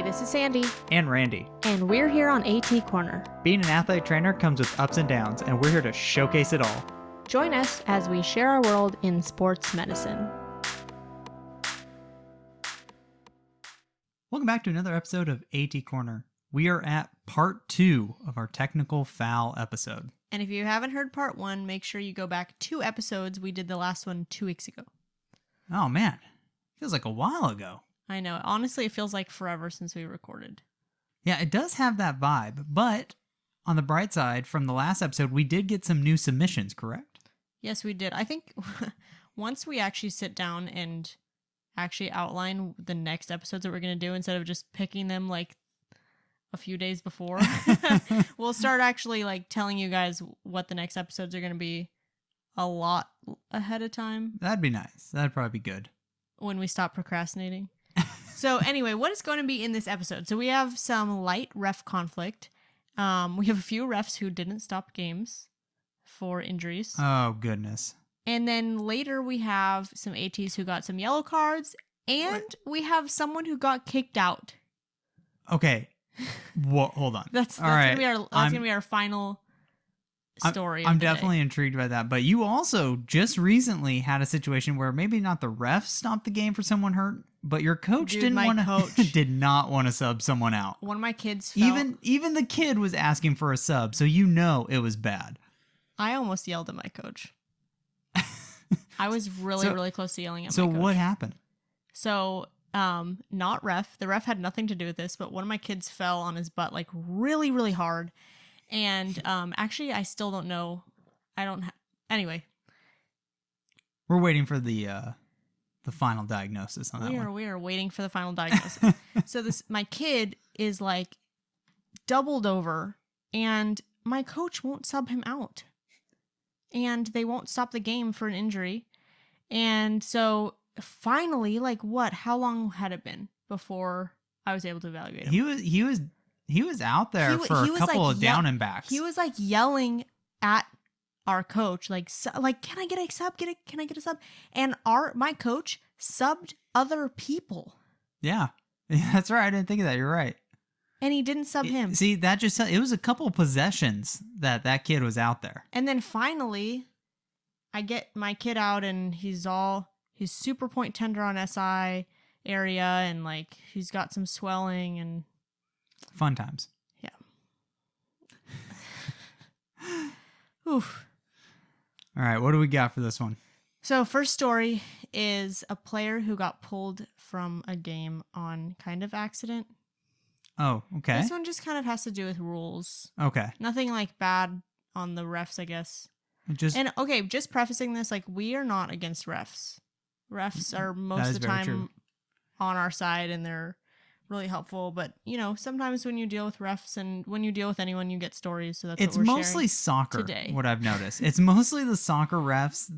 Hey, this is Sandy. And Randy. And we're here on AT Corner. Being an athlete trainer comes with ups and downs, and we're here to showcase it all. Join us as we share our world in sports medicine. Welcome back to another episode of AT Corner. We are at part 2 of our technical foul episode. And if you haven't heard part 1, make sure you go back 2 episodes. We did the last one 2 weeks ago. Oh man, feels like a while ago. I know. Honestly, it feels like forever since we recorded. Yeah, it does have that vibe, but on the bright side, from the last episode, we did get some new submissions, correct? Yes, we did. I think once we actually sit down and actually outline the next episodes that we're going to do, instead of just picking them like a few days before, we'll start actually like telling you guys what the next episodes are going to be a lot ahead of time. That'd be nice. That'd probably be good. When we stop procrastinating. So anyway, what is going to be in this episode? So we have some light ref conflict. We have a few refs who didn't stop games for injuries. Oh, goodness. And then later we have some ATs who got some yellow cards. And we have someone who got kicked out. Okay. Hold on. That's right. gonna be our final story. I'm definitely intrigued by that. But you also just recently had a situation where maybe not the refs stopped the game for someone hurt, but your coach did not want to sub someone out. One of my kids fell. Even the kid was asking for a sub, so you know it was bad. I almost yelled at my coach. I was really close to yelling at my coach. So what happened? So, not ref. The ref had nothing to do with this, but one of my kids fell on his butt like really, really hard. And actually, I still don't know. Anyway. We're waiting for the final diagnosis on that one. We are waiting for the final diagnosis. So my kid is like doubled over, and my coach won't sub him out. And they won't stop the game for an injury. And so finally, like what? How long had it been before I was able to evaluate him? He was out there for a couple of down and backs. He was like yelling at our coach, like can I get a sub? Can I get a sub? And my coach subbed other people. Yeah, that's right. I didn't think of that. You're right. And he didn't sub him. See, it was a couple of possessions that kid was out there. And then finally, I get my kid out, and he's super point tender on SI area, and like he's got some swelling and fun times. Yeah. Oof. All right, what do we got for this one? So first story is a player who got pulled from a game on kind of accident. Oh, okay. This one just kind of has to do with rules. Okay. Nothing like bad on the refs, I guess. Just prefacing this, like we are not against refs. Refs are most of the time on our side, and they're really helpful. But sometimes when you deal with refs and when you deal with anyone, you get stories. So that's what we're sharing today. It's mostly soccer. What I've noticed, it's mostly the soccer refs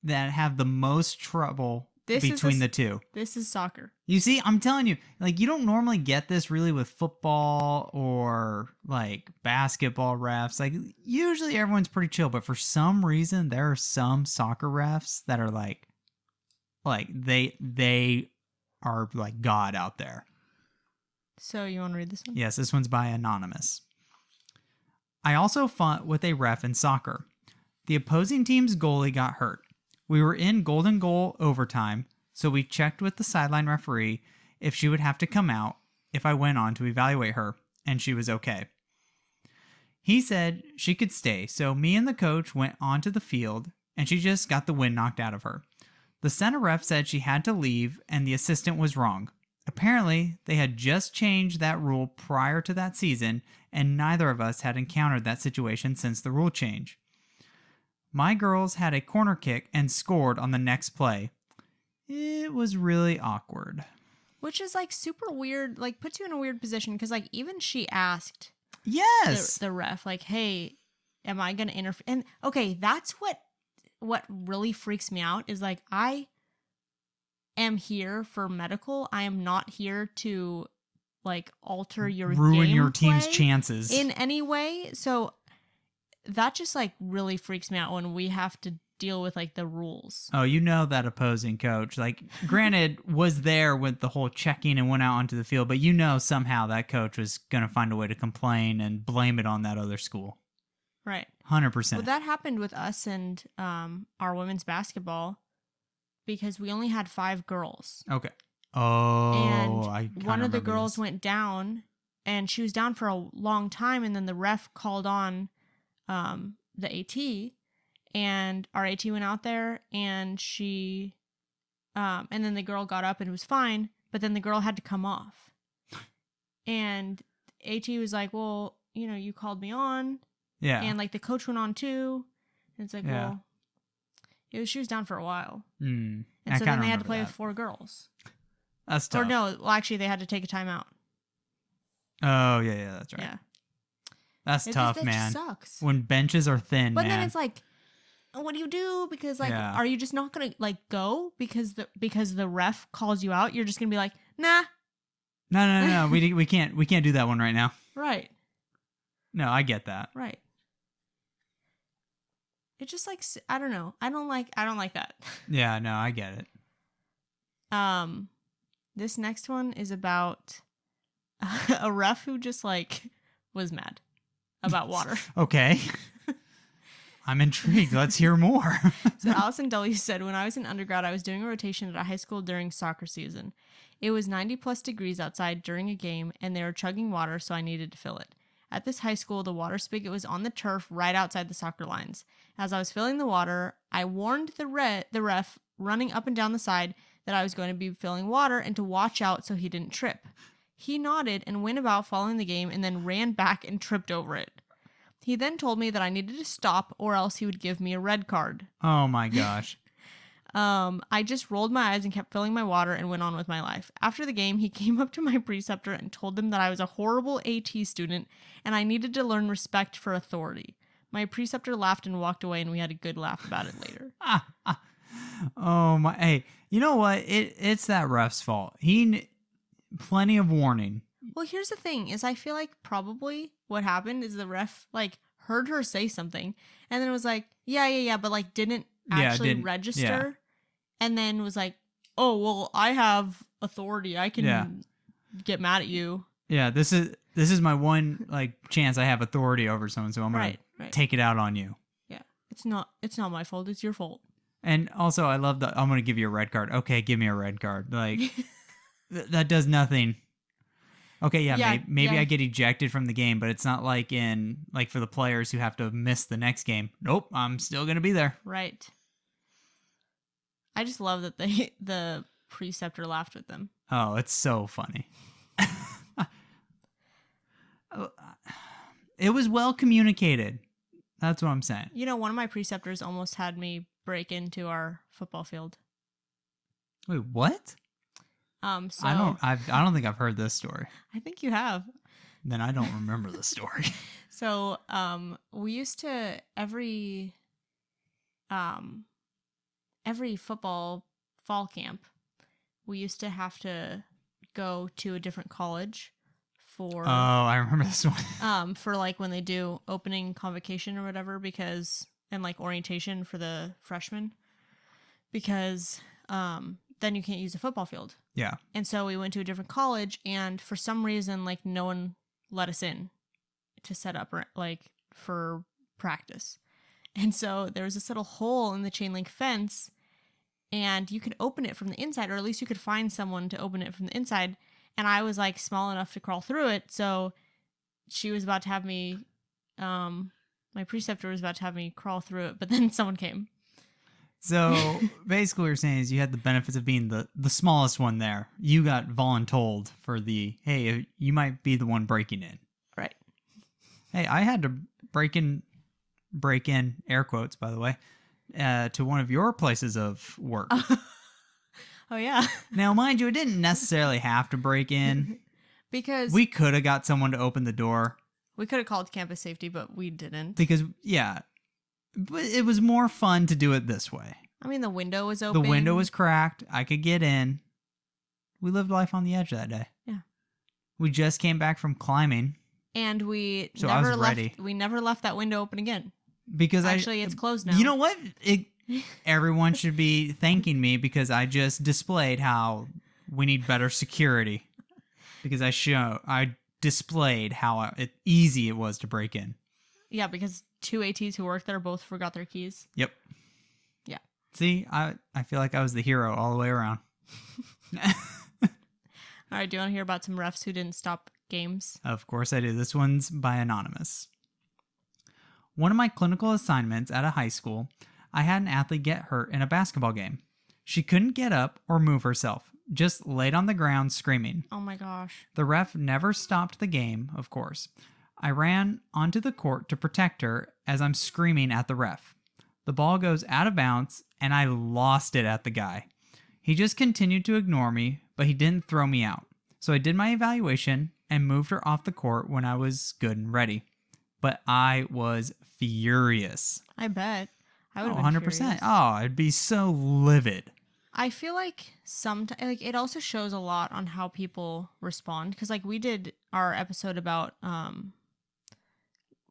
that have the most trouble between the two. This is soccer. You see, I'm telling you, like you don't normally get this really with football or like basketball refs. Like usually everyone's pretty chill, but for some reason there are some soccer refs that are like they are like God out there. So you want to read this one? Yes, this one's by Anonymous. I also fought with a ref in soccer. The opposing team's goalie got hurt. We were in golden goal overtime, so we checked with the sideline referee if she would have to come out if I went on to evaluate her, and she was okay. He said she could stay, so me and the coach went onto the field, and she just got the wind knocked out of her. The center ref said she had to leave, and the assistant was wrong. Apparently, they had just changed that rule prior to that season, and neither of us had encountered that situation since the rule change. My girls had a corner kick and scored on the next play. It was really awkward. Which is like super weird, like puts you in a weird position because like even she asked the ref, like, hey, am I going to interfere? And okay, that's what really freaks me out is like I am here for medical. I am not here to like alter your ruin game your team's play chances in any way. So that just like really freaks me out when we have to deal with like the rules. Oh, you know that opposing coach, like, granted, was there with the whole checking and went out onto the field, but you know somehow that coach was going to find a way to complain and blame it on that other school. Right. 100%. Well, that happened with us and our women's basketball because we only had 5 girls. Okay. Oh, And I kinda one of the remember girls this. went down, and she was down for a long time, and then the ref called on the AT, and our AT went out there, and she and then the girl got up and it was fine, but then the girl had to come off. And AT was like, well, you know, you called me on. Yeah. And like the coach went on too. And it's like, Yeah. well, she was down for a while. Mm. And I so kinda then they had to remember play that. with 4 girls. That's tough. Or no, well, actually they had to take a timeout. Oh, yeah, that's right. Yeah. That's tough, that man. Just sucks. When benches are thin, But man. then it's like, what do you do? Because like, Yeah. are you just not gonna like go because the ref calls you out? You're just gonna be like, nah. No. we can't do that one right now. Right. No, I get that. Right. It just like I don't know. I don't like that. Yeah, no, I get it. This next one is about a ref who just like was mad about water. Okay. I'm intrigued. Let's hear more. So Alison W said, when I was in undergrad, I was doing a rotation at a high school during soccer season. It was 90 plus degrees outside during a game, and they were chugging water, so I needed to fill it. At this high school, the water spigot was on the turf right outside the soccer lines. As I was filling the water, I warned the ref running up and down the side that I was going to be filling water and to watch out so he didn't trip. He nodded and went about following the game and then ran back and tripped over it. He then told me that I needed to stop or else he would give me a red card. Oh my gosh. I just rolled my eyes and kept filling my water and went on with my life. After the game, he came up to my preceptor and told them that I was a horrible AT student and I needed to learn respect for authority. My preceptor laughed and walked away, and we had a good laugh about it later. Oh my. Hey, you know what? It's that ref's fault. Plenty of warning. Well, here's the thing is I feel like probably what happened is the ref like heard her say something and then it was like, yeah, but like didn't actually register. Yeah. And then was like, oh, well, I have authority. I can get mad at you. Yeah, this is my one like chance I have authority over someone, so I'm gonna take it out on you. Yeah. It's not my fault, it's your fault. And also I love I'm gonna give you a red card. Okay, give me a red card. Like that does nothing. Okay, maybe I get ejected from the game, but it's not like for the players who have to miss the next game. Nope, I'm still gonna be there. Right. I just love that the preceptor laughed with them. Oh, it's so funny. It was well communicated. That's what I'm saying. You know, one of my preceptors almost had me break into our football field. Wait, what? So I don't think I've heard this story. I think you have. Then I don't remember the story. So, we used to every football fall camp, we used to have to go to a different college for I remember this one. for like when they do opening convocation or whatever and like orientation for the freshmen because then you can't use a football field. Yeah. And so we went to a different college, and for some reason, like, no one let us in to set up, like, for practice. And so there was this little hole in the chain link fence, and you could open it from the inside, or at least you could find someone to open it from the inside. And I was, like, small enough to crawl through it, so she was about to have me, my preceptor was about to have me crawl through it, but then someone came. So basically what you're saying is you had the benefits of being the smallest one there. You got voluntold for hey, you might be the one breaking in. Right. Hey, I had to break in, air quotes, by the way, to one of your places of work. Oh, yeah. Now, mind you, it didn't necessarily have to break in. Because we could have got someone to open the door. We could have called campus safety, but we didn't. Because, but it was more fun to do it this way. I mean, the window was open. The window was cracked. I could get in. We lived life on the edge that day. Yeah. We just came back from climbing And we So I was ready. never left that window open again. Because Actually, it's closed now. You know what? Everyone should be thanking me because I just displayed how we need better security. Because I displayed how easy it was to break in. Yeah, because 2 ATs who worked there both forgot their keys. Yep. Yeah. See, I feel like I was the hero all the way around. All right, do you want to hear about some refs who didn't stop games? Of course I do. This one's by Anonymous. One of my clinical assignments at a high school, I had an athlete get hurt in a basketball game. She couldn't get up or move herself, just laid on the ground screaming. Oh my gosh. The ref never stopped the game, of course. I ran onto the court to protect her as I'm screaming at the ref. The ball goes out of bounds, and I lost it at the guy. He just continued to ignore me, but he didn't throw me out. So I did my evaluation and moved her off the court when I was good and ready. But I was furious. I bet. I would have 100%. furious. Oh, I'd be so livid. I feel like sometimes, like, it also shows a lot on how people respond. Because, like, we did our episode about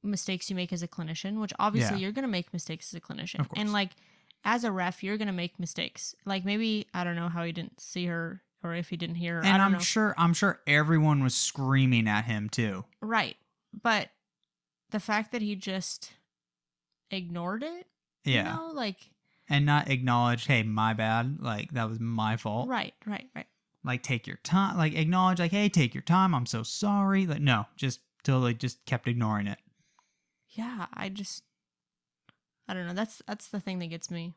mistakes you make as a clinician, which obviously Yeah. you're going to make mistakes as a clinician. Of course. And, like, as a ref, you're going to make mistakes. Like, maybe, I don't know how he didn't see her or if he didn't hear her. I And don't know. I'm sure everyone was screaming at him too. Right. But the fact that he just ignored it, Yeah. you know, like, And not acknowledge, hey, my bad. Like, that was my fault. right. Like, take your time. Like, acknowledge, like, hey, take your time. I'm so sorry. Like, no, just totally just kept ignoring it. Yeah, I don't know. That's the thing that gets me.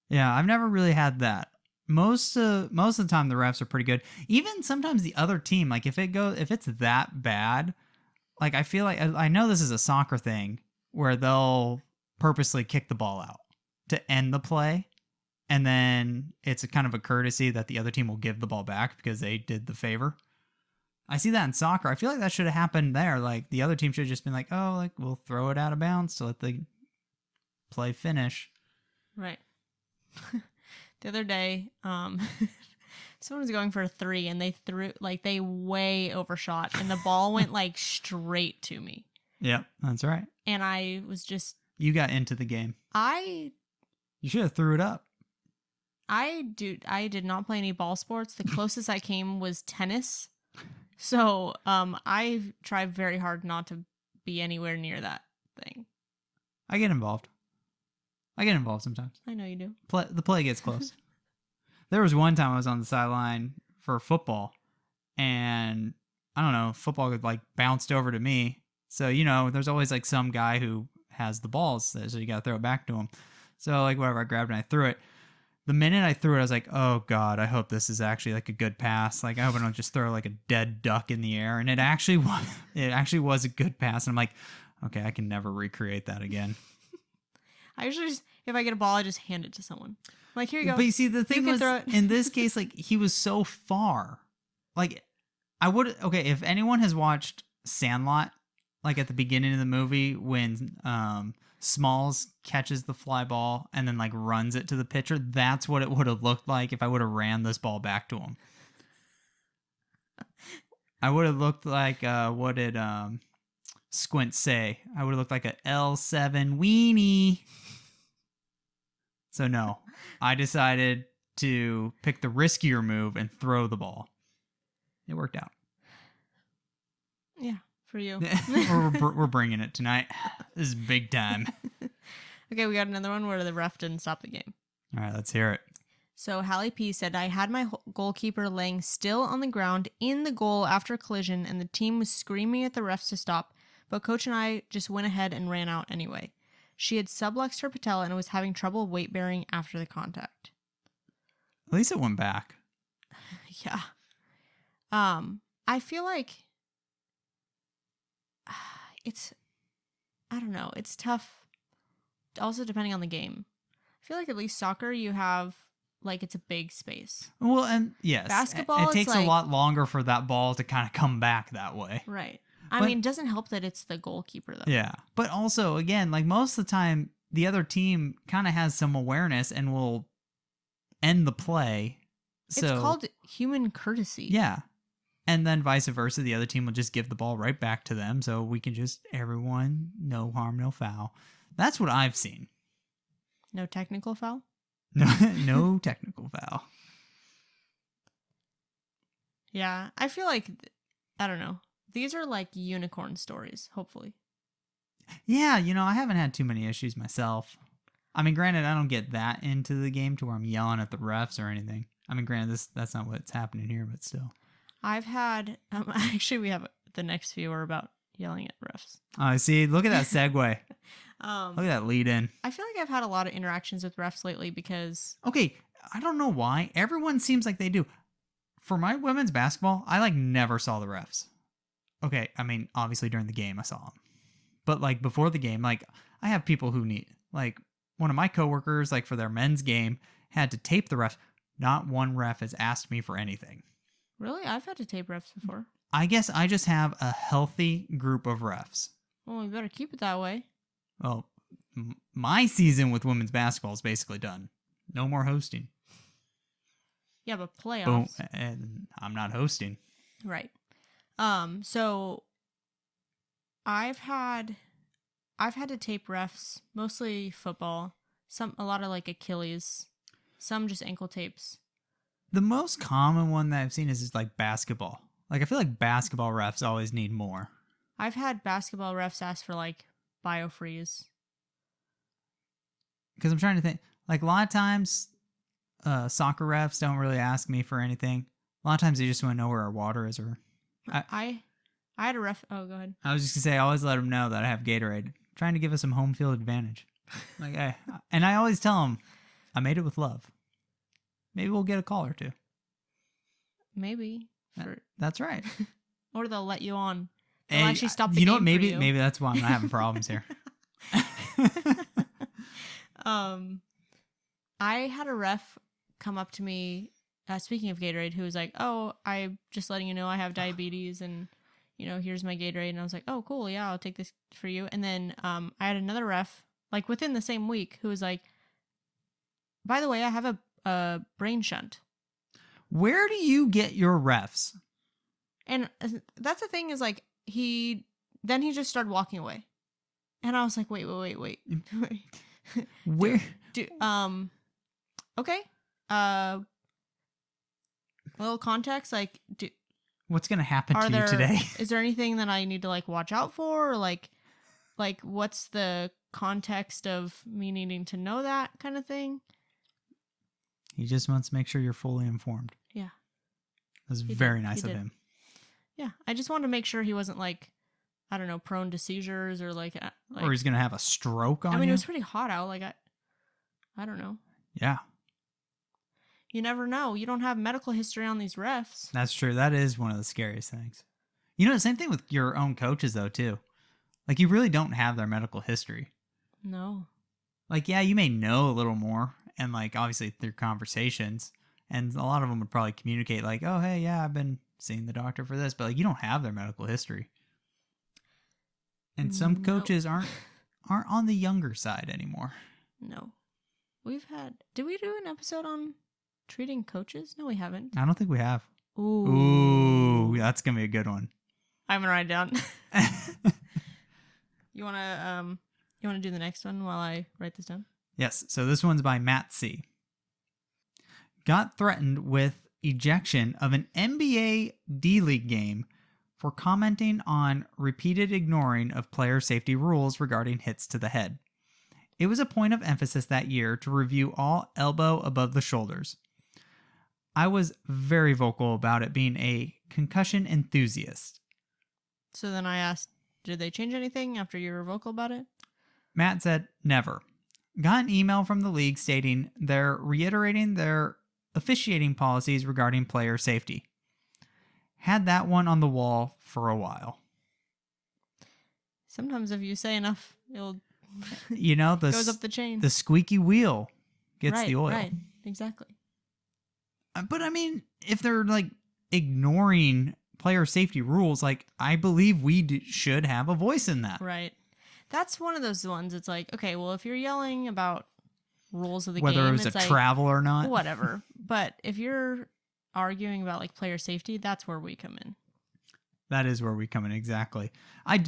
Yeah, I've never really had that. Most of the time, the refs are pretty good. Even sometimes the other team, like if it's that bad, like I feel like I know this is a soccer thing where they'll purposely kick the ball out to end the play, and then it's a kind of a courtesy that the other team will give the ball back because they did the favor. I see that in soccer. I feel like that should have happened there. Like the other team should have just been like, oh, like we'll throw it out of bounds to let the play finish. Right. The other day, someone was going for a 3 and they way overshot and the ball went like straight to me. Yep, that's right. And I was just, You got into the game. You should have threw it up. I did not play any ball sports. The closest I came was tennis. So, I tried very hard not to be anywhere near that thing. I get involved. Sometimes. I know you do. The play gets close. There was one time I was on the sideline for football, and I don't know, football like bounced over to me. So, you know, there's always like some guy who has the balls, so you got to throw it back to him. So, like, whatever, I grabbed it and I threw it. The minute I threw it, I was like, oh, God, I hope this is actually like a good pass. Like, I hope I don't just throw like a dead duck in the air. And it actually was a good pass. And I'm like, okay, I can never recreate that again. I usually just, if I get a ball, I just hand it to someone. Like, here you go. But you see, the thing was, throw it. in this case, like, he was so far. Like, if anyone has watched Sandlot, like at the beginning of the movie when Smalls catches the fly ball and then like runs it to the pitcher, that's what it would have looked like if I would have ran this ball back to him. I would have looked like, what did Squint say? I would have looked like a L7 weenie. So no, I decided to pick the riskier move and throw the ball. It worked out. Yeah, for you. we're bringing it tonight. This is big time. Okay, we got another one where the ref didn't stop the game. All right, let's hear it. So Halle P said, I had my goalkeeper laying still on the ground in the goal after a collision, and the team was screaming at the refs to stop, but coach and I just went ahead and ran out anyway. She had subluxed her patella and was having trouble weight bearing after the contact. At least it went back. Yeah. I feel like I don't know. It's tough. Also, depending on the game. I feel like at least soccer, you have, like, it's a big space. Well, and yes. Basketball, it takes it's like, a lot longer for that ball to kind of come back that way. Right. I mean, it doesn't help that it's the goalkeeper, though. Yeah. But also, again, like most of the time, the other team kind of has some awareness and will end the play. It's called human courtesy. Yeah. And then vice versa, the other team will just give the ball right back to them, so we can just, everyone, no harm, no foul. That's what I've seen. No technical foul? No technical foul. Yeah, I feel like, I don't know. These are like unicorn stories, hopefully. Yeah, I haven't had too many issues myself. I mean, granted, I don't get that into the game to where I'm yelling at the refs or anything. I mean, granted, that's not what's happening here, but still. I've had, actually, we have the next few are about yelling at refs. Oh, see, look at that segue. Look at that lead in. I feel like I've had a lot of interactions with refs lately because... Okay, I don't know why. Everyone seems like they do. For my women's basketball, I never saw the refs. Okay, I mean, obviously during the game I saw them. But before the game, I have people who need, one of my coworkers, for their men's game, had to tape the refs. Not one ref has asked me for anything. Really? I've had to tape refs before. I guess I just have a healthy group of refs. Well, we better keep it that way. Well, my season with women's basketball is basically done. No more hosting. Yeah, but playoffs. Boom, and I'm not hosting. Right. So I've had to tape refs, mostly football. A lot of Achilles, some just ankle tapes. The most common one that I've seen is just basketball. I feel like basketball refs always need more. I've had basketball refs ask for biofreeze. Because I'm trying to think. A lot of times, soccer refs don't really ask me for anything. A lot of times they just want to know where our water is. Or I had a ref. Oh, go ahead. I was just gonna say, I always let them know that I have Gatorade, trying to give us some home field advantage. Hey, and I always tell them, I made it with love. Maybe we'll get a call or two. Maybe. That's right. Or they'll let you on. They'll actually stop the you know game what? Maybe for you. maybe that's why I'm not having problems here. I had a ref come up to me, speaking of Gatorade, who was like, "Oh, I'm just letting you know I have diabetes, and here's my Gatorade." And I was like, "Oh, cool, yeah, I'll take this for you." And then I had another ref, within the same week, who was like, "By the way, I have a brain shunt." Where do you get your refs? And that's the thing is he just started walking away. And I was like, wait. Where? Okay. A little context, what's going to happen to you today? Is there anything that I need to watch out for? Or what's the context of me needing to know that kind of thing? He just wants to make sure you're fully informed. Yeah. It was very nice of him. Yeah. I just wanted to make sure he wasn't I don't know, prone to seizures or or he's going to have a stroke on you. I mean, it was pretty hot out. I don't know. Yeah. You never know. You don't have medical history on these refs. That's true. That is one of the scariest things. The same thing with your own coaches, though, too. You really don't have their medical history. No. Yeah, you may know a little more, and, obviously through conversations, and a lot of them would probably communicate, oh, hey, yeah, I've been seeing the doctor for this, but, you don't have their medical history. And some coaches aren't on the younger side anymore. No. Did we do an episode on treating coaches? No, we haven't. I don't think we have. Ooh, that's gonna be a good one. I'm gonna write it down. You wanna do the next one while I write this down? Yes. So this one's by Matt C. Got threatened with ejection of an NBA D-League game for commenting on repeated ignoring of player safety rules regarding hits to the head. It was a point of emphasis that year to review all elbow above the shoulders. I was very vocal about it being a concussion enthusiast. So then I asked, did they change anything after you were vocal about it? Matt said, never. Got an email from the league stating they're reiterating their officiating policies regarding player safety. Had that one on the wall for a while. Sometimes if you say enough, it'll goes up the chain. The squeaky wheel gets the oil. Right, exactly. But I mean, if they're ignoring player safety rules, I believe we should have a voice in that. Right. That's one of those ones. It's okay, well, if you're yelling about rules of the whether game, it was a travel or not, whatever. But if you're arguing about like player safety, that's where we come in. That is where we come in, exactly. I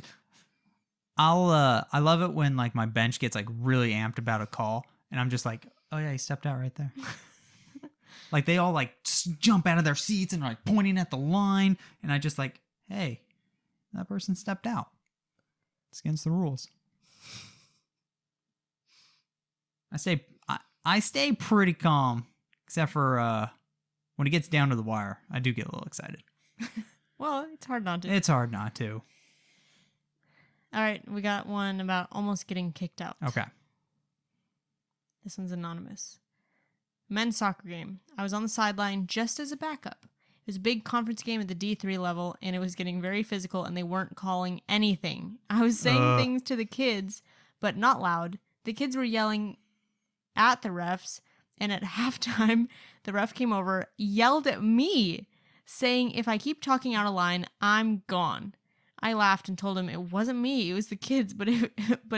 love it when like my bench gets like really amped about a call, and I'm just like, oh yeah, he stepped out right there. Like they all like jump out of their seats and are like pointing at the line, and I just like, hey, that person stepped out. It's against the rules. I stay pretty calm, except for when it gets down to the wire. I do get a little excited. Well, it's hard not to. It's hard not to. All right, we got one about almost getting kicked out. Okay. This one's anonymous. Men's soccer game. I was on the sideline just as a backup. It was a big conference game at the D3 level, and it was getting very physical, and they weren't calling anything. I was saying things to the kids, but not loud. The kids were yelling at the refs, and at halftime, the ref came over, yelled at me, saying if I keep talking out of line, I'm gone. I laughed and told him it wasn't me, it was the kids, but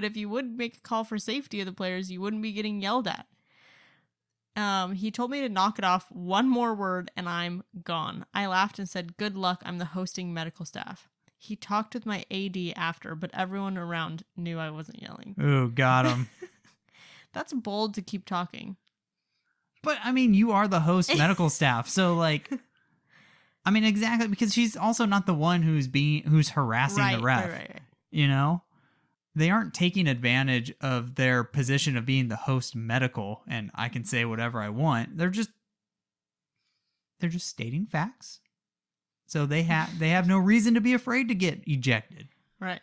if you would make a call for safety of the players, you wouldn't be getting yelled at. He told me to knock it off one more word and I'm gone. I laughed and said, good luck, I'm the hosting medical staff. He talked with my AD after, but everyone around knew I wasn't yelling. Ooh, got him. That's bold to keep talking. But, I mean, you are the host medical staff, so, like, I mean, exactly, because she's also not the one who's harassing the ref. Right. You know? They aren't taking advantage of their position of being the host medical, and I can say whatever I want. They're just stating facts. So they have no reason to be afraid to get ejected. Right.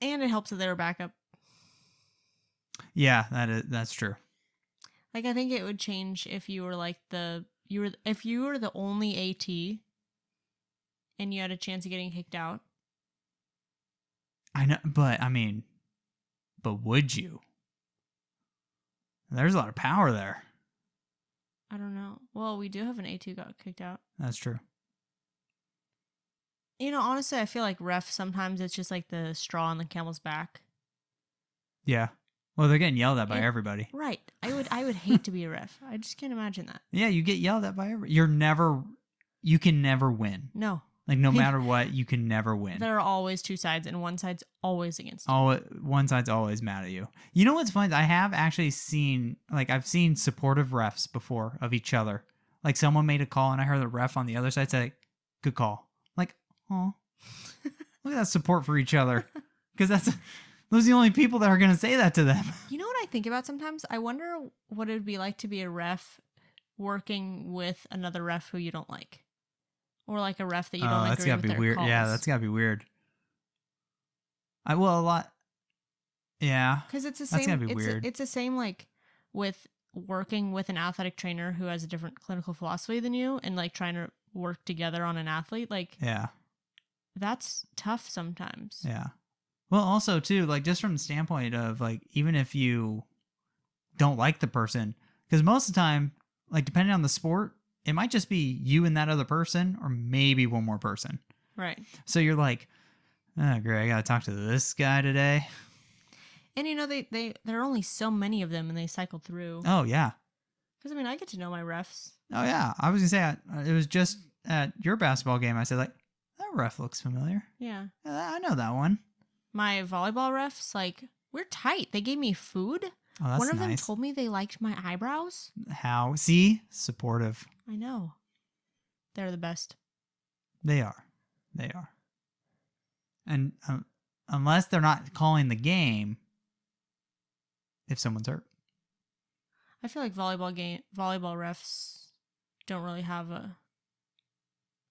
And it helps that they were backup. Yeah, that's true. Like, I think it would change if you were like if you were the only AT and you had a chance of getting kicked out. I know, but would you? There's a lot of power there. I don't know. Well, we do have an AT who got kicked out. That's true. You know, honestly, I feel like ref sometimes it's just like the straw on the camel's back. Yeah. Well, they're getting yelled at by everybody. Right. I would hate to be a ref. I just can't imagine that. Yeah, you get yelled at by everybody. You can never win. No. Like, no matter what, you can never win. There are always two sides, and one side's always against you. One side's always mad at you. You know what's funny? I have actually seen, like, I've seen supportive refs before of each other. Like, someone made a call, and I heard the ref on the other side say, good call. Like, oh, look at that support for each other. Because those are the only people that are going to say that to them. You know what I think about sometimes? I wonder what it would be like to be a ref working with another ref who you don't like. Or like a ref that you don't agree with. That's gotta be weird. Calls. Yeah, that's gotta be weird. A lot. Yeah, because it's the same. That's gotta be weird. It's the same like with working with an athletic trainer who has a different clinical philosophy than you, and like trying to work together on an athlete. Like, yeah, that's tough sometimes. Yeah. Well, also too, like just from the standpoint of like even if you don't like the person, because most of the time, like depending on the sport. It might just be you and that other person, or maybe one more person. Right. So you're like, oh, great, I got to talk to this guy today. And you know, there are only so many of them, and they cycle through. Oh, yeah. Because, I mean, I get to know my refs. Oh, yeah. I was going to say, it was just at your basketball game, I said, like, that ref looks familiar. Yeah. I know that one. My volleyball refs, like, we're tight. They gave me food. Oh, that's one of nice. them told me they liked my eyebrows. How? See? Supportive. I know. They're the best. They are. And unless they're not calling the game, if someone's hurt. I feel like volleyball refs don't really have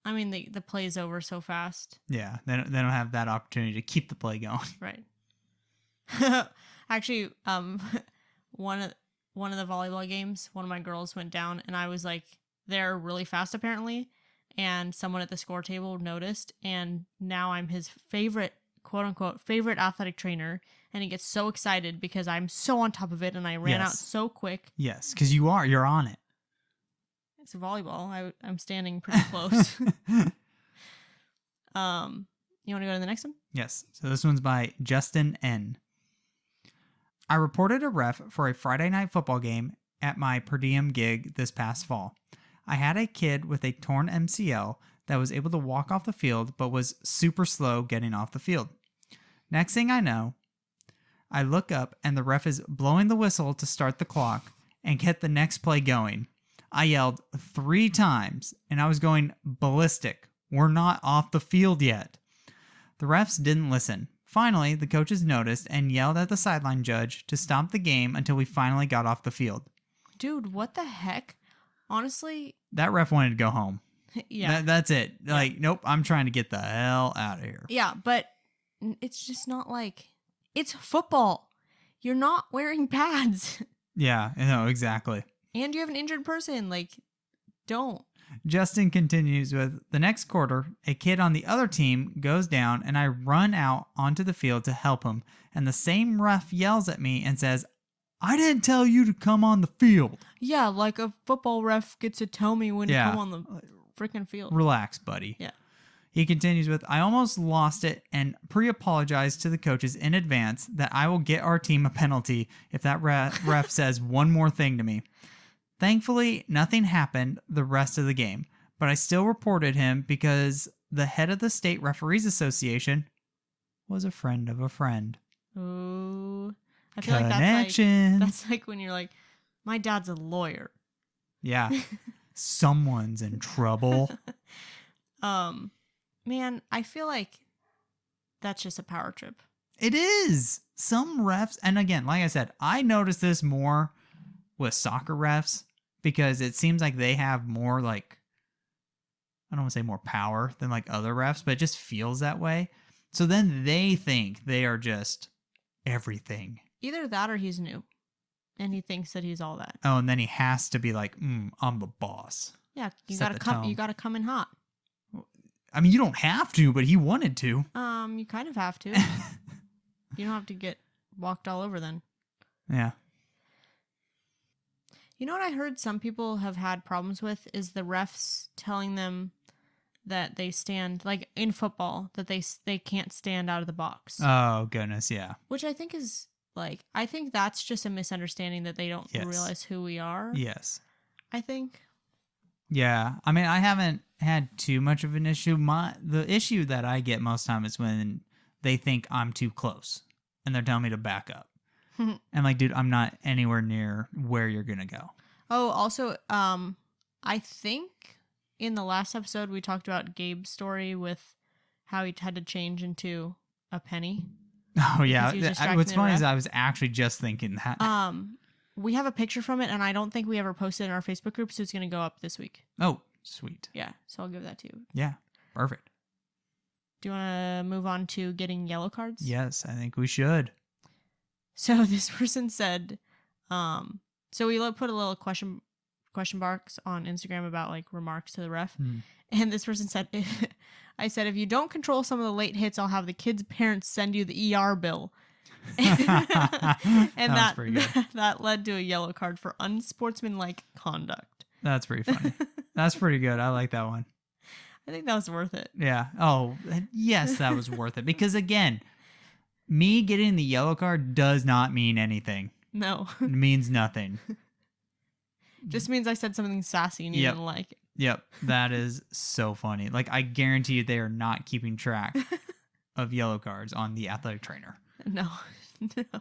I mean, the play's over so fast. Yeah, they don't have that opportunity to keep the play going. Right. Actually, one of the volleyball games, one of my girls went down, and I was like there really fast apparently, and someone at the score table noticed, and now I'm his favorite, quote unquote, favorite athletic trainer, and he gets so excited because I'm so on top of it, and I ran out so quick. Yes, because you're on it. It's volleyball. I'm standing pretty close. You want to go to the next one? Yes. So this one's by Justin N. I reported a ref for a Friday night football game, at my per diem gig this past fall. I had a kid with a torn MCL that was able to walk off the field but was super slow getting off the field. Next thing I know, I look up and the ref is blowing the whistle to start the clock and get the next play going. I yelled 3 times and I was going ballistic. We're not off the field yet. The refs didn't listen. Finally, the coaches noticed and yelled at the sideline judge to stop the game until we finally got off the field. Dude, what the heck? Honestly, that ref wanted to go home. Yeah. That's it. Like, nope, I'm trying to get the hell out of here. Yeah, but it's just not like, it's football. You're not wearing pads. Yeah, no, exactly. And you have an injured person. Like, don't. Justin continues with, the next quarter, a kid on the other team goes down and I run out onto the field to help him. And the same ref yells at me and says, I didn't tell you to come on the field. Yeah, like a football ref gets to tell me when to come on the freaking field. Relax, buddy. Yeah. He continues with, I almost lost it and pre-apologized to the coaches in advance that I will get our team a penalty if that ref says one more thing to me. Thankfully, nothing happened the rest of the game, but I still reported him because the head of the State Referees Association was a friend of a friend. Ooh. I feel Connection. like that's like when you're like, my dad's a lawyer. Yeah. Someone's in trouble. Man, I feel like that's just a power trip. It is. Some refs, and again, like I said, I noticed this more with soccer refs because it seems like they have more like, I don't want to say more power than like other refs, but it just feels that way. So then they think they are just everything. Either that or he's new and he thinks that he's all that. Oh, and then he has to be like, I'm the boss. Yeah, you Set gotta the come. tone. You gotta come in hot. I mean, you don't have to, but he wanted to. You kind of have to. You don't have to get walked all over then. Yeah. You know what I heard some people have had problems with is the refs telling them that they stand, like in football, that they can't stand out of the box. Oh, goodness, yeah. Which I think is like, I think that's just a misunderstanding that they don't Yes. realize who we are. Yes. I think. Yeah. I mean, I haven't had too much of an issue. The issue that I get most time is when they think I'm too close and they're telling me to back up. I'm like, dude, I'm not anywhere near where you're going to go. Oh, also, I think in the last episode we talked about Gabe's story with how he had to change into a penny. Oh, yeah. Because he was distracting What's the funny ref. is I was actually just thinking that. We have a picture from it, and I don't think we ever posted it in our Facebook group, so it's going to go up this week. Oh, sweet. Yeah, so I'll give that to you. Yeah, perfect. Do you want to move on to getting yellow cards? Yes, I think we should. So this person said, so we put a little question box on Instagram about like remarks to the ref. And this person said, I said, if you don't control some of the late hits, I'll have the kids' parents send you the ER bill. And That was pretty good. that led to a yellow card for unsportsmanlike conduct. That's pretty funny. That's pretty good. I like that one. I think that was worth it. Yeah. Oh, yes, that was worth it. Because again, me getting the yellow card does not mean anything. No. It means nothing. Just means I said something sassy and you didn't like it. Yep. That is so funny. Like, I guarantee you they are not keeping track of yellow cards on the athletic trainer. No. No.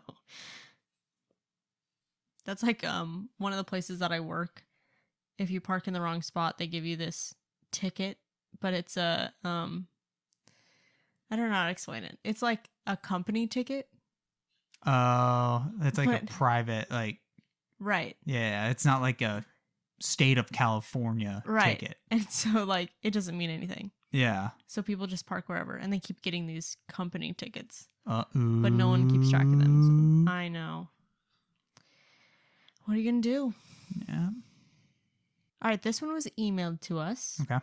That's like one of the places that I work. If you park in the wrong spot, they give you this ticket, but it's a I don't know how to explain it. It's like a company ticket. Oh, it's like a But- private, like, Right. yeah, it's not like a state of California Right. ticket. And so like it doesn't mean anything. Yeah. So people just park wherever and they keep getting these company tickets. But But no one keeps track of them. So I know. What are you going to do? Yeah. All right, this one was emailed to us. Okay.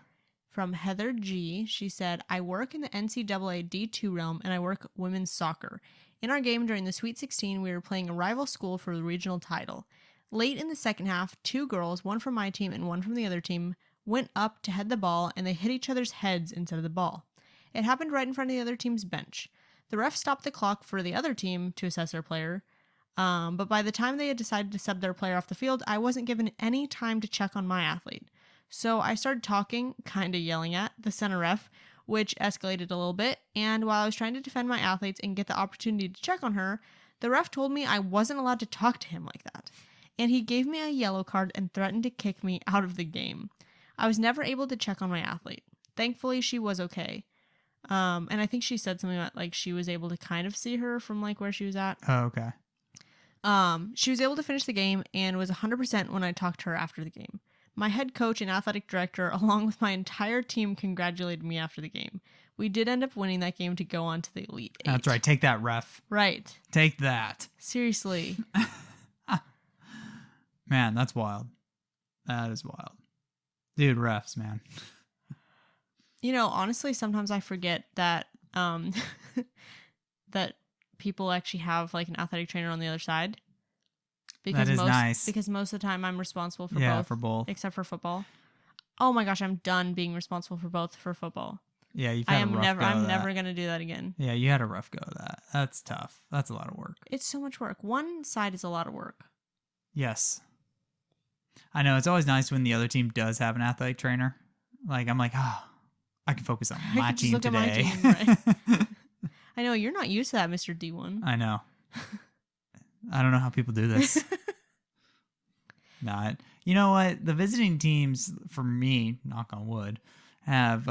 From Heather G. She said, I work in the NCAA D2 realm and I work women's soccer. In our game during the Sweet 16, we were playing a rival school for the regional title. Late in the second half, 2 girls, one from my team and one from the other team, went up to head the ball and they hit each other's heads instead of the ball. It happened right in front of the other team's bench. The ref stopped the clock for the other team to assess their player. But by the time they had decided to sub their player off the field, I wasn't given any time to check on my athlete. So I started talking, kind of yelling at the center ref, which escalated a little bit. And while I was trying to defend my athletes and get the opportunity to check on her, the ref told me I wasn't allowed to talk to him like that. And he gave me a yellow card and threatened to kick me out of the game. I was never able to check on my athlete. Thankfully, she was okay. And I think she said something about like she was able to kind of see her from like where she was at. Oh, okay. She was able to finish the game and was 100% when I talked to her after the game. My head coach and athletic director, along with my entire team, congratulated me after the game. We did end up winning that game to go on to the Elite Eight. That's right. Take that, ref. Right. Take that. Seriously. Man, that's wild. That is wild. Dude, refs, man. You know, honestly, sometimes I forget that that people actually have like an athletic trainer on the other side. That is nice. Because most of the time I'm responsible for both. Yeah, for both. Except for football. Oh my gosh, I'm done being responsible for both for football. Yeah, you've had a rough go of that. I'm never going to do that again. Yeah, you had a rough go of that. That's tough. That's a lot of work. It's so much work. One side is a lot of work. Yes. I know. It's always nice when the other team does have an athletic trainer. Like, I'm like, oh, I can focus on my team today. My team, right? I know. You're not used to that, Mr. D1. I know. I don't know how people do this. Not. You know what? The visiting teams, for me, knock on wood, have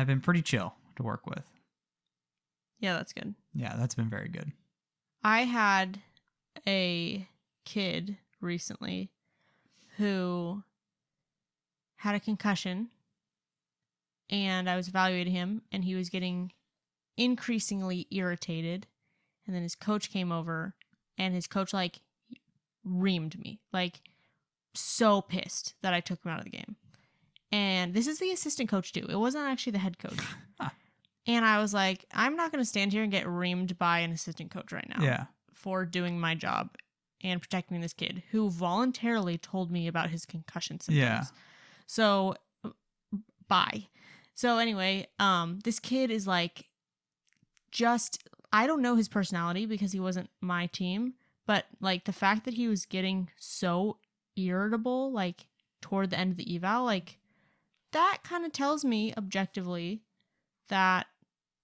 been pretty chill to work with. Yeah, that's good. Yeah, that's been very good. I had a kid recently who had a concussion, and I was evaluating him, and he was getting increasingly irritated. And then his coach came over, and his coach like reamed me, like so pissed that I took him out of the game. And this is the assistant coach too. It wasn't actually the head coach. And I was like, I'm not going to stand here and get reamed by an assistant coach right now for doing my job and protecting this kid who voluntarily told me about his concussion symptoms. Yeah. So, bye. So anyway, this kid is like, I don't know his personality because he wasn't my team, but like the fact that he was getting so irritable, like toward the end of the eval, like that kind of tells me objectively that,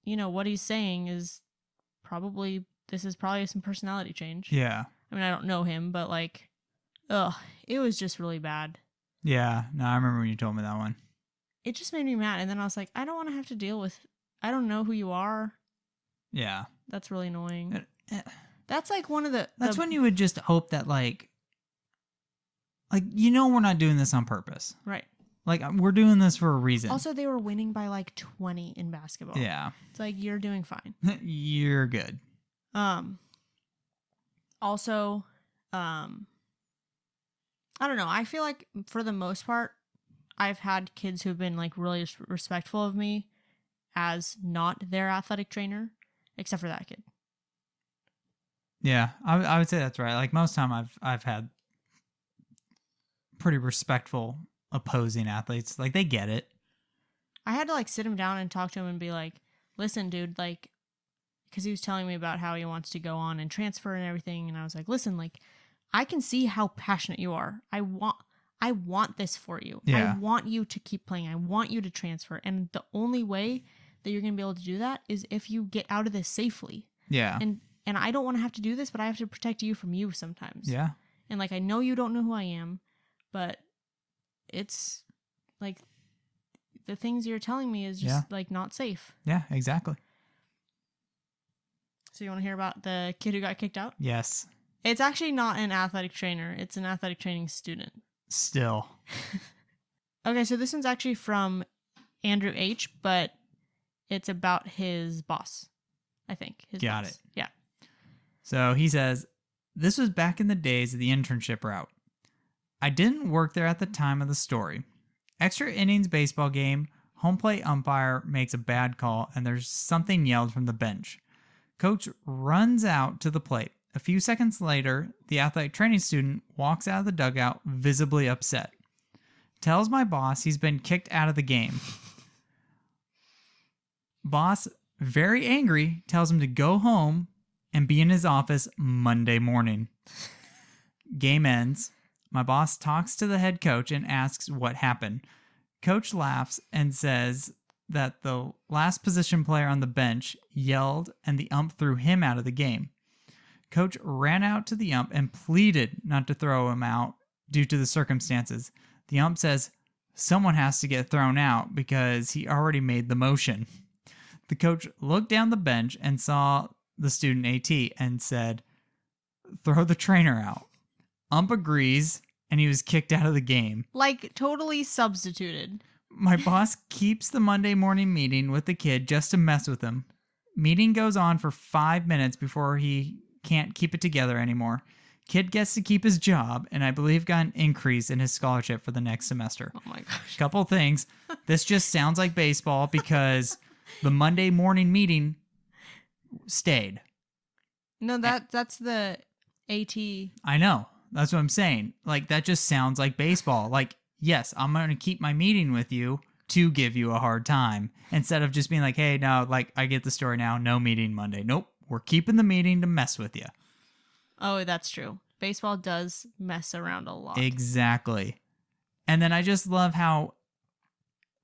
you know, what he's saying is probably some personality change. Yeah. I mean, I don't know him, but like, it was just really bad. Yeah. No, I remember when you told me that one. It just made me mad. And then I was like, I don't want to have to deal with, I don't know who you are. Yeah. That's really annoying. That's like one of the... That's when you would just hope that like, you know, we're not doing this on purpose. Right. Like, we're doing this for a reason. Also, they were winning by like 20 in basketball. Yeah. It's like, you're doing fine. You're good. Also, I don't know. I feel like for the most part, I've had kids who've been like really respectful of me as not their athletic trainer, except for that kid. Yeah, I would say that's right. Like most time I've had pretty respectful opposing athletes. Like they get it. I had to like sit him down and talk to him and be like, listen, dude, like, because he was telling me about how he wants to go on and transfer and everything. And I was like, listen, like, I can see how passionate you are. I want this for you. Yeah. I want you to keep playing. I want you to transfer. And the only way that you're going to be able to do that is if you get out of this safely. Yeah. And I don't want to have to do this, but I have to protect you from you sometimes. Yeah. And like, I know you don't know who I am, but it's like the things you're telling me is just like not safe. Yeah, exactly. So you want to hear about the kid who got kicked out? Yes. It's actually not an athletic trainer. It's an athletic training student. Still. Okay, so this one's actually from Andrew H., but it's about his boss, I think. Got boss. it. Yeah. So he says, this was back in the days of the internship route. I didn't work there at the time of the story. Extra innings baseball game, home plate umpire makes a bad call, and there's something yelled from the bench. Coach runs out to the plate. A few seconds later, the athletic training student walks out of the dugout visibly upset. Tells my boss he's been kicked out of the game. Boss, very angry, tells him to go home, and be in his office Monday morning. Game ends. My boss talks to the head coach and asks what happened. Coach laughs and says that the last position player on the bench yelled and the ump threw him out of the game. Coach ran out to the ump and pleaded not to throw him out due to the circumstances. The ump says someone has to get thrown out because he already made the motion. The coach looked down the bench and saw the student AT and said, "Throw the trainer out." Ump agrees, and he was kicked out of the game. Like, totally substituted. My boss keeps the Monday morning meeting with the kid just to mess with him. Meeting goes on for 5 minutes before he can't keep it together anymore. Kid gets to keep his job, and I believe got an increase in his scholarship for the next semester. Oh my gosh. Couple things. This just sounds like baseball because the Monday morning meeting stayed. No, that's the AT. I know. That's what I'm saying. Like, that just sounds like baseball. Like, yes, I'm going to keep my meeting with you to give you a hard time. Instead of just being like, hey, no, like, I get the story now. No meeting Monday. Nope. We're keeping the meeting to mess with you. Oh, that's true. Baseball does mess around a lot. Exactly. And then I just love how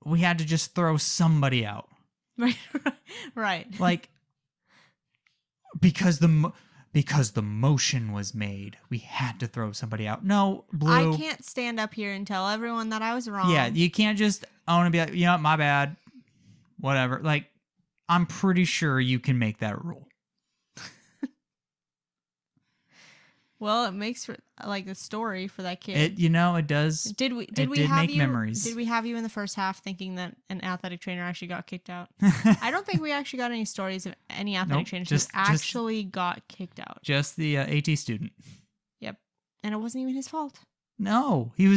we had to just throw somebody out. Right. Right. Like, because the motion was made, we had to throw somebody out. No, Blue. I can't stand up here and tell everyone that I was wrong. Yeah, you can't just own and be like, you know what, my bad. Whatever. Like, I'm pretty sure you can make that rule. Well, it makes for like the story for that kid. It does. Did we did have make you? memories. Did we have you in the first half thinking that an athletic trainer actually got kicked out? I don't think we actually got any stories of any athletic Nope, trainers just- who actually got kicked out. Just the AT student. Yep, and it wasn't even his fault. No, he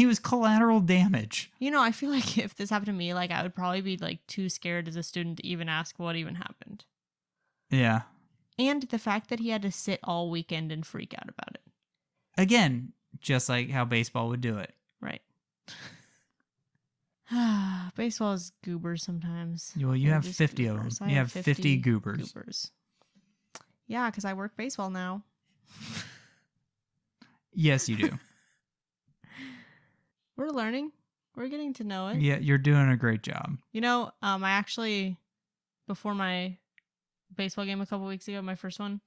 was collateral damage. You know, I feel like if this happened to me, like I would probably be like too scared as a student to even ask what even happened. Yeah. And the fact that he had to sit all weekend and freak out about it. Again, just like how baseball would do it. Right. Baseball is goobers sometimes. Well, you They're have just 50 of them. goobers. I You have 50 goobers. Yeah, because I work baseball now. Yes, you do. We're learning. We're getting to know it. Yeah, you're doing a great job. You know, I actually, before my baseball game a couple weeks ago, my first one,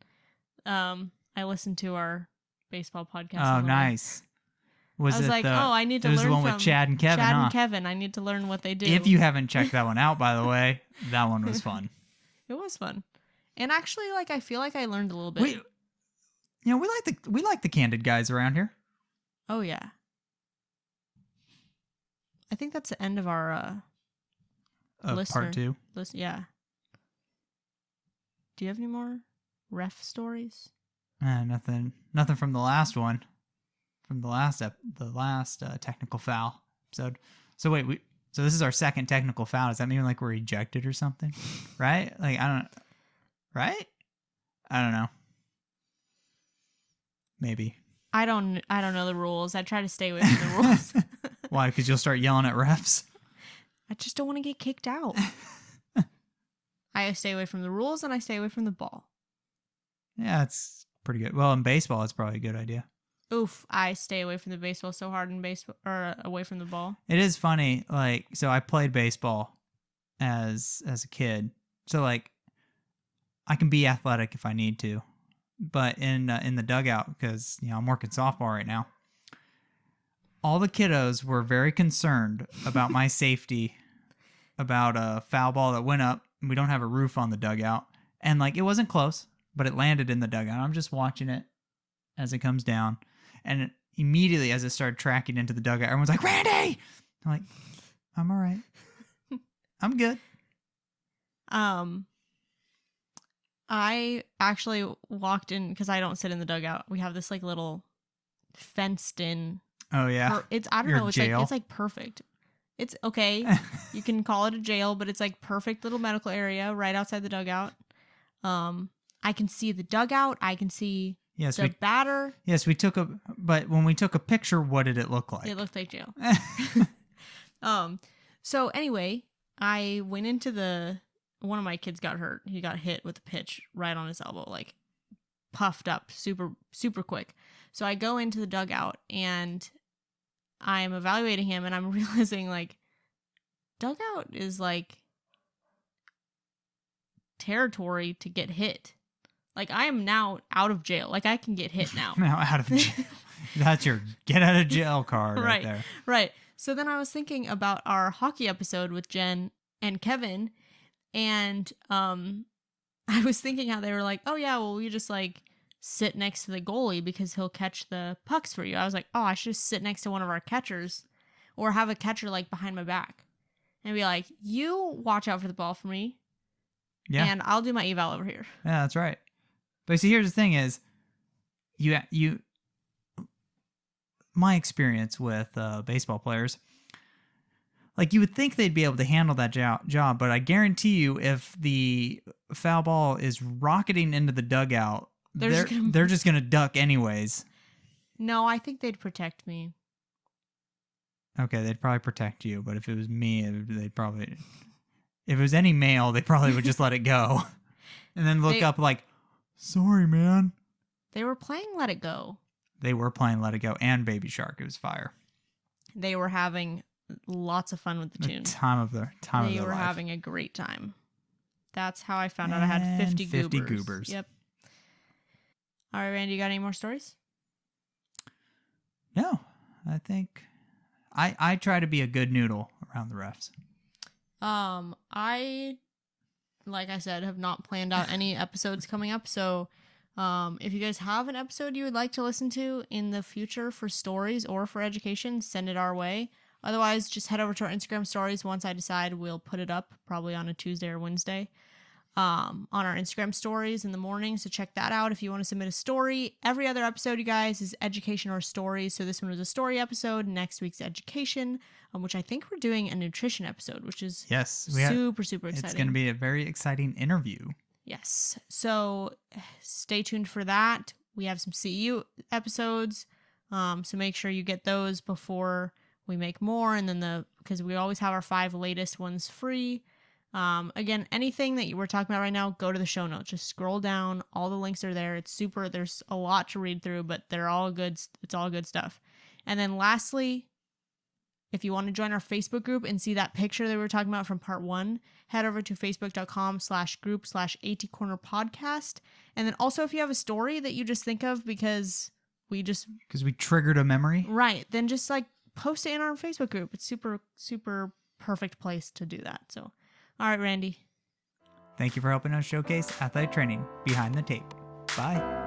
I listened to our baseball podcast. Oh, nice. I was like, I need to learn the one from with Chad and Kevin, Chad huh? and Kevin. I need to learn what they do. If you haven't checked that one out, by the way, that one was fun. It was fun. And actually, like, I feel like I learned a little bit. We like the candid guys around here. Oh, yeah. I think that's the end of our listener. Part 2. Yeah. Do you have any more ref stories? Nothing from the last one. From the last technical foul episode. So wait, so this is our second technical foul. Does that mean like we're ejected or something? Right? Like right? I don't know. Maybe. I don't know the rules. I try to stay away from the rules. Why? Because you'll start yelling at refs? I just don't want to get kicked out. I stay away from the rules and I stay away from the ball. Yeah, it's pretty good. Well, in baseball, it's probably a good idea. Oof, I stay away from the baseball so hard in baseball, or away from the ball. It is funny, like, so I played baseball as a kid. So like I can be athletic if I need to. But in the dugout, because I'm working softball right now, all the kiddos were very concerned about my safety, about a foul ball that went up. And we don't have a roof on the dugout, and like it wasn't close, but it landed in the dugout. I'm just watching it as it comes down, and immediately as it started tracking into the dugout, everyone's like, "Randy!" I'm like, "I'm all right. I'm good." I actually walked in because I don't sit in the dugout. We have this like little fenced in. Oh yeah. It's I don't Your know. It's like perfect. It's okay. You can call it a jail, but it's like perfect little medical area right outside the dugout. I can see the dugout. I can see the batter. Yes, but when we took a picture, what did it look like? It looked like jail. So anyway, I went into the one of my kids got hurt. He got hit with a pitch right on his elbow, like puffed up super, super quick. So I go into the dugout and I'm evaluating him and I'm realizing like dugout is like territory to get hit. Like I am now out of jail. Like I can get hit now. Now out of jail. That's your get out of jail card right there. Right. So then I was thinking about our hockey episode with Jen and Kevin, and I was thinking how they were like, oh yeah, well we just like sit next to the goalie because he'll catch the pucks for you. I was like, oh, I should just sit next to one of our catchers or have a catcher like behind my back and be like, you watch out for the ball for me. Yeah. And I'll do my eval over here. Yeah, that's right. But see, here's the thing is, my experience with baseball players, like you would think they'd be able to handle that job, but I guarantee you if the foul ball is rocketing into the dugout, they're just going to duck anyways. No, I think they'd protect me. Okay, they'd probably protect you, but if it was me, if it was any male, they probably would just let it go. And then look up like, sorry, man. They were playing Let It Go. They were playing Let It Go and Baby Shark. It was fire. They were having lots of fun with the tune. Time of their They were life. having a great time. That's how I found out I had 50 goobers. Yep. All right, Randy, you got any more stories? No, I think I try to be a good noodle around the refs. I, like I said, have not planned out any episodes coming up. So, if you guys have an episode you would like to listen to in the future for stories or for education, send it our way. Otherwise, just head over to our Instagram stories. Once I decide, we'll put it up probably on a Tuesday or Wednesday on our Instagram stories in the morning. So check that out if you want to submit a story. Every other episode, you guys, is education or stories. So this one was a story episode. Next week's education, which I think we're doing a nutrition episode, which is super exciting. It's going to be a very exciting interview. Yes. So stay tuned for that. We have some CEU episodes. So make sure you get those before we make more. And then because we always have our 5 latest ones free. Again, anything that we're talking about right now, go to the show notes. Just scroll down. All the links are there. It's super. There's a lot to read through, but they're all good. It's all good stuff. And then lastly, if you want to join our Facebook group and see that picture that we were talking about from part 1, head over to facebook.com/group/ATcornerPodcast. And then also if you have a story that you just think of because we triggered a memory. Right. Then just like post it in our Facebook group. It's super, super perfect place to do that. So, all right, Randy. Thank you for helping us showcase athletic training behind the tape. Bye.